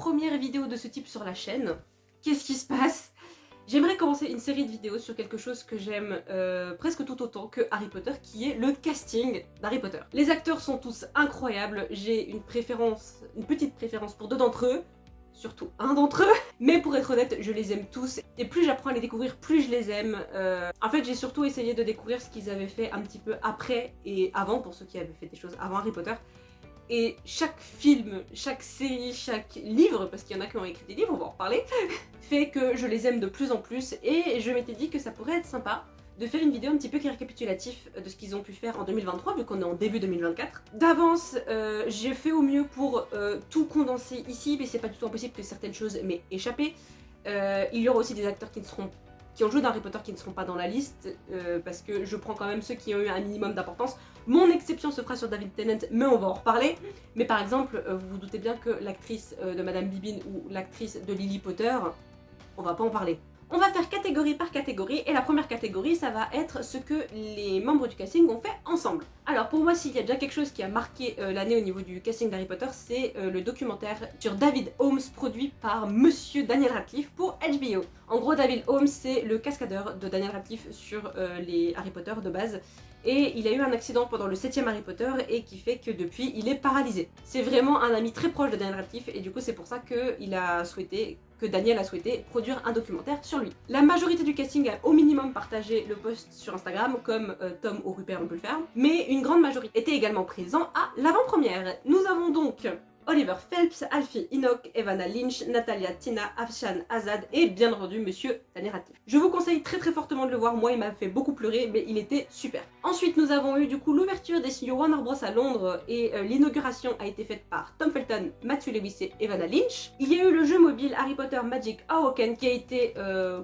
première vidéo de ce type sur la chaîne. Qu'est-ce qui se passe? J'aimerais commencer une série de vidéos sur quelque chose que j'aime presque tout autant que Harry Potter, qui est le casting d'Harry Potter. Les acteurs sont tous incroyables, j'ai une petite préférence pour deux d'entre eux, surtout un d'entre eux, mais pour être honnête, je les aime tous, et plus j'apprends à les découvrir, plus je les aime. En fait, j'ai surtout essayé de découvrir ce qu'ils avaient fait un petit peu après et avant, pour ceux qui avaient fait des choses avant Harry Potter. Et chaque film, chaque série, chaque livre, parce qu'il y en a qui ont écrit des livres, on va en reparler, fait que je les aime de plus en plus, et je m'étais dit que ça pourrait être sympa de faire une vidéo un petit peu récapitulatif de ce qu'ils ont pu faire en 2023, vu qu'on est en début 2024. D'avance, j'ai fait au mieux pour tout condenser ici, mais c'est pas du tout impossible que certaines choses m'aient échappé. Il y aura aussi des acteurs qui ont joué dans Harry Potter qui ne seront pas dans la liste, parce que je prends quand même ceux qui ont eu un minimum d'importance. Mon exception se fera sur David Tennant, mais on va en reparler. Mais par exemple, vous vous doutez bien que l'actrice de Madame Bibine ou l'actrice de Lily Potter, on va pas en parler. On va faire catégorie par catégorie, et la première catégorie, ça va être ce que les membres du casting ont fait ensemble. Alors pour moi, s'il y a bien quelque chose qui a marqué l'année au niveau du casting d'Harry Potter, c'est le documentaire sur David Holmes produit par Monsieur Daniel Radcliffe pour HBO. En gros, David Holmes, c'est le cascadeur de Daniel Radcliffe sur les Harry Potter de base. Et il a eu un accident pendant le 7e Harry Potter et qui fait que depuis il est paralysé. C'est vraiment un ami très proche de Daniel Radcliffe et du coup c'est pour ça que Daniel a souhaité produire un documentaire sur lui. La majorité du casting a au minimum partagé le post sur Instagram, comme Tom ou Rupert on peut le faire, mais une grande majorité était également présent à l'avant-première. Nous avons donc Oliver Phelps, Alfie Enoch, Evanna Lynch, Natalia Tina, Afshan Azad et bien entendu Monsieur Daniel Radcliffe. Je vous conseille très fortement de le voir, moi il m'a fait beaucoup pleurer mais il était super. Ensuite nous avons eu du coup l'ouverture des studios Warner Bros à Londres et l'inauguration a été faite par Tom Felton, Matthew Lewis et Evanna Lynch. Il y a eu le jeu mobile Harry Potter Magic Awoken qui a été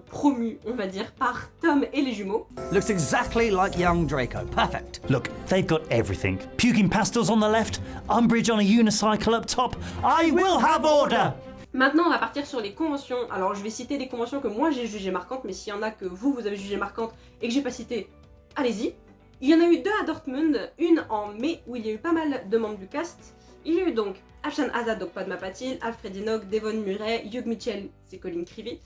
promu, on va dire, par Tom et les jumeaux. Looks exactly like young Draco. Perfect. Look, they've got everything. Puking pastels on the left, Umbridge on a unicycle up top. I will have order! Maintenant, on va partir sur les conventions. Alors, je vais citer des conventions que moi j'ai jugées marquantes, mais s'il y en a que vous avez jugées marquantes et que j'ai pas citées, allez-y. Il y en a eu deux à Dortmund, une en mai où il y a eu pas mal de membres du cast. Il y a eu donc Afshan Azad, donc Padma Patil, Alfred Enoch, Devon Murray, Hugh Mitchell, c'est Colin Creevy,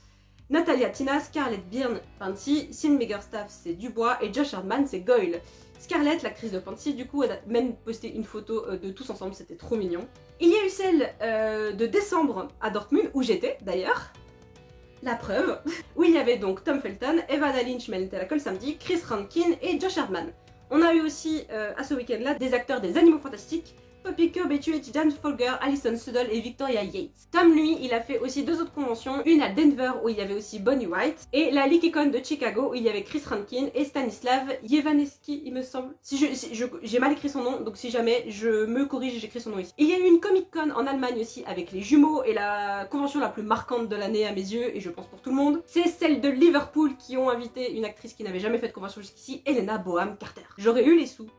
Natalia Tina, Scarlett Byrne, Pansy, Sean Biggerstaff, c'est Dubois, et Josh Hardman, c'est Goyle. Scarlett, l'actrice de Pansy, du coup, elle a même posté une photo de tous ensemble, c'était trop mignon. Il y a eu celle de décembre à Dortmund, où j'étais d'ailleurs. La preuve, où il y avait donc Tom Felton, Evanna Lynch, mais elle était à la colle samedi, Chris Rankin et Josh Hardman. On a eu aussi, à ce week-end-là, des acteurs des Animaux Fantastiques, Poppy Kirbetich, Dan Folger, Alison Sudol et Victoria Yates. Tom, lui, il a fait aussi deux autres conventions, une à Denver où il y avait aussi Bonnie White, et la LeakyCon de Chicago où il y avait Chris Rankin et Stanislav Yevaneski, il me semble. J'ai mal écrit son nom, donc si jamais je me corrige, j'écris son nom ici. Il y a eu une Comic-Con en Allemagne aussi avec les jumeaux, et la convention la plus marquante de l'année à mes yeux, et je pense pour tout le monde, c'est celle de Liverpool qui ont invité une actrice qui n'avait jamais fait de convention jusqu'ici, Helena Bonham Carter. J'aurais eu les sous.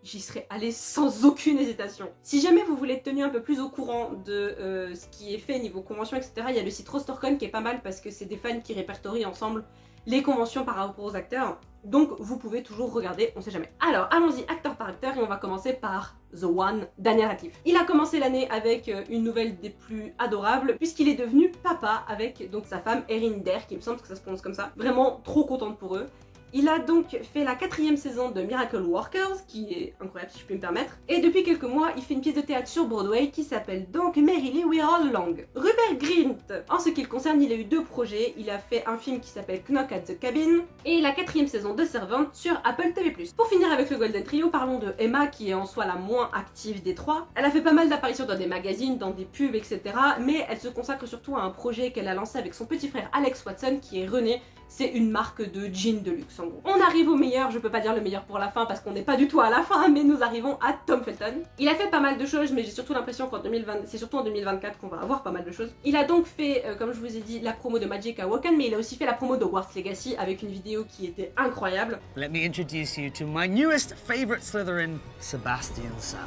J'y serais allée sans aucune hésitation. Si jamais vous voulez être tenu un peu plus au courant de ce qui est fait niveau convention, etc., il y a le site Rostercon qui est pas mal parce que c'est des fans qui répertorient ensemble les conventions par rapport aux acteurs. Donc vous pouvez toujours regarder, on sait jamais. Alors allons-y acteur par acteur et on va commencer par The One, Daniel Radcliffe. Il a commencé l'année avec une nouvelle des plus adorables puisqu'il est devenu papa avec donc sa femme Erin Dare, qui me semble que ça se prononce comme ça. Vraiment trop contente pour eux. Il a donc fait la 4e saison de Miracle Workers, qui est incroyable si je peux me permettre. Et depuis quelques mois, il fait une pièce de théâtre sur Broadway qui s'appelle donc Merrily We're All Along. Rupert Grint, en ce qui le concerne, il a eu deux projets. Il a fait un film qui s'appelle Knock at the Cabin et la 4e saison de Servant sur Apple TV+. Pour finir avec le Golden Trio, parlons de Emma, qui est en soi la moins active des trois. Elle a fait pas mal d'apparitions dans des magazines, dans des pubs, etc. Mais elle se consacre surtout à un projet qu'elle a lancé avec son petit frère Alex Watson, qui est René. C'est une marque de jeans de luxe en gros. On arrive au meilleur, je peux pas dire le meilleur pour la fin parce qu'on n'est pas du tout à la fin, mais nous arrivons à Tom Felton. Il a fait pas mal de choses, mais j'ai surtout l'impression qu'en 2020, c'est surtout en 2024 qu'on va avoir pas mal de choses. Il a donc fait, comme je vous ai dit, la promo de Magic Awoken, mais il a aussi fait la promo de Hogwarts Legacy avec une vidéo qui était incroyable. Let me introduce you to my newest favorite Slytherin, Sebastian Sallow.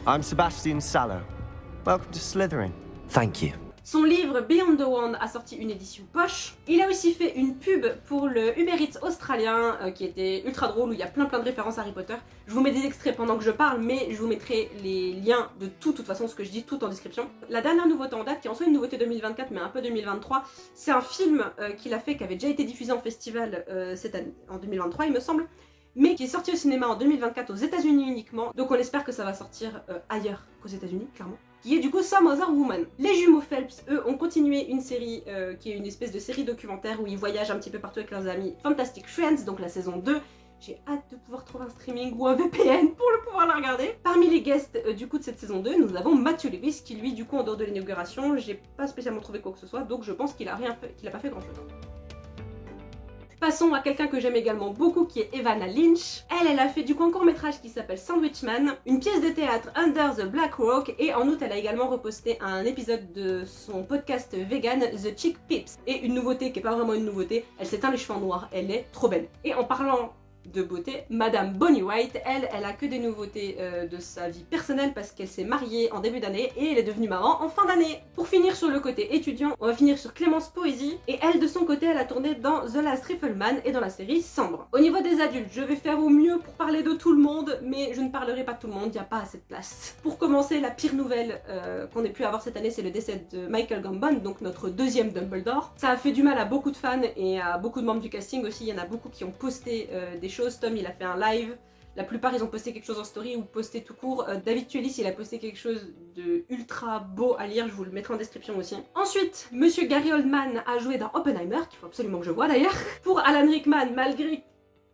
I'm Sebastian Sallow. Welcome to Slytherin. Thank you. Son livre Beyond the Wand a sorti une édition poche. Il a aussi fait une pub pour le Uber Eats australien qui était ultra drôle, où il y a plein de références à Harry Potter. Je vous mets des extraits pendant que je parle, mais je vous mettrai les liens de tout, de toute façon, ce que je dis, tout en description. La dernière nouveauté en date, qui est en soi une nouveauté 2024, mais un peu 2023, c'est un film qu'il a fait, qui avait déjà été diffusé en festival cette année, en 2023 il me semble, mais qui est sorti au cinéma en 2024 aux États-Unis uniquement, donc on espère que ça va sortir ailleurs qu'aux États-Unis, clairement. Qui est du coup Some Other Woman. Les jumeaux Phelps, eux, ont continué une série qui est une espèce de série documentaire où ils voyagent un petit peu partout avec leurs amis. Fantastic Friends, donc la saison 2. J'ai hâte de pouvoir trouver un streaming ou un VPN pour le pouvoir la regarder. Parmi les guests du coup de cette saison 2, nous avons Matthew Lewis qui lui, du coup, en dehors de l'inauguration, j'ai pas spécialement trouvé quoi que ce soit, donc je pense qu'il a rien fait, qu'il a pas fait grand chose. Passons à quelqu'un que j'aime également beaucoup, qui est Evanna Lynch. Elle a fait du coup un court-métrage qui s'appelle Sandwich Man, une pièce de théâtre Under the Black Rock, et en août elle a également reposté un épisode de son podcast vegan The Chick Pips. Et une nouveauté qui est pas vraiment une nouveauté, elle s'éteint les cheveux en noir, elle est trop belle. Et en parlant de beauté, Madame Bonnie White, elle a que des nouveautés de sa vie personnelle parce qu'elle s'est mariée en début d'année et elle est devenue maman en fin d'année. Pour finir sur le côté étudiant, on va finir sur Clémence Poésie, et elle de son côté elle a tourné dans The Last Rifleman et dans la série Sambre. Au niveau des adultes, je vais faire au mieux pour parler de tout le monde, mais je ne parlerai pas de tout le monde, il n'y a pas assez de place. Pour commencer, la pire nouvelle qu'on ait pu avoir cette année, c'est le décès de Michael Gambon, donc notre deuxième Dumbledore. Ça a fait du mal à beaucoup de fans et à beaucoup de membres du casting aussi, il y en a beaucoup qui ont posté des choses. Tom il a fait un live, la plupart ils ont posté quelque chose en story ou posté tout court. David Tuelis il a posté quelque chose de ultra beau à lire, je vous le mettrai en description aussi. Ensuite, Monsieur Gary Oldman a joué dans Oppenheimer, qu'il faut absolument que je vois d'ailleurs. Pour Alan Rickman, malgré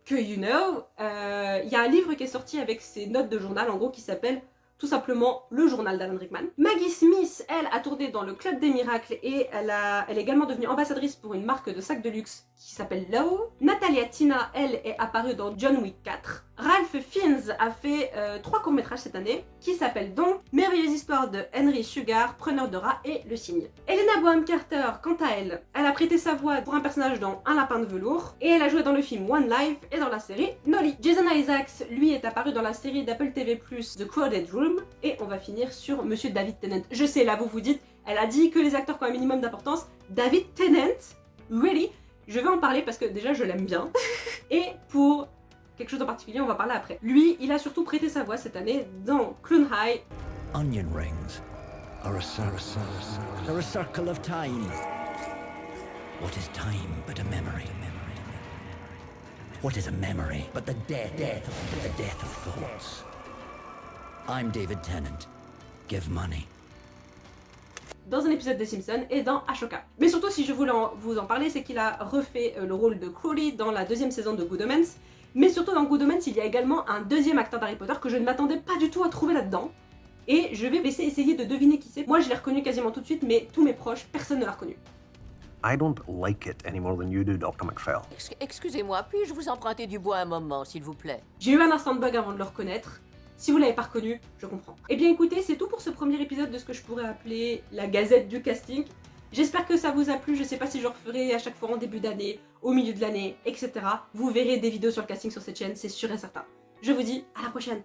que il y a un livre qui est sorti avec ses notes de journal en gros qui s'appelle tout simplement le journal d'Alan Rickman. Maggie Smith, elle, a tourné dans le Club des Miracles et elle est également devenue ambassadrice pour une marque de sacs de luxe qui s'appelle Lowe. Natalia Tina, elle, est apparue dans John Wick 4. Ralph Fiennes a fait 3 courts-métrages cette année qui s'appellent donc Merveilleuse histoire de Henry Sugar, Preneur de rats et Le Cygne. Helena Bonham Carter, quant à elle, elle a prêté sa voix pour un personnage dans Un lapin de velours et elle a joué dans le film One Life et dans la série Nolly. Jason Isaacs, lui, est apparu dans la série d'Apple TV+, The Crowded Room, et on va finir sur Monsieur David Tennant. Je sais, là vous vous dites, elle a dit que les acteurs qui ont un minimum d'importance. David Tennant, really? Je vais en parler parce que déjà je l'aime bien. Et pour quelque chose en particulier, on va parler après. Lui, il a surtout prêté sa voix cette année dans Clone High. Onion rings are a circle of time. What is time but a memory? What is a memory but the death of thoughts? I'm David Tennant. Give money. Dans un épisode des Simpsons et dans Ashoka. Mais surtout, si je voulais vous en parler, c'est qu'il a refait le rôle de Crowley dans la 2e saison de Good Omens. Mais surtout dans Good Omens, il y a également un deuxième acteur d'Harry Potter que je ne m'attendais pas du tout à trouver là-dedans. Et je vais essayer de deviner qui c'est. Moi, je l'ai reconnu quasiment tout de suite, mais tous mes proches, personne ne l'a reconnu. I don't like it any more than you do, Dr. McPhail. Excusez-moi, puis-je vous emprunter du bois un moment, s'il vous plaît? J'ai eu un instant de bug avant de le reconnaître. Si vous l'avez pas reconnu, je comprends. Eh bien écoutez, c'est tout pour ce premier épisode de ce que je pourrais appeler la gazette du casting. J'espère que ça vous a plu, je sais pas si je referai à chaque fois en début d'année, au milieu de l'année, etc. Vous verrez des vidéos sur le casting sur cette chaîne, c'est sûr et certain. Je vous dis à la prochaine.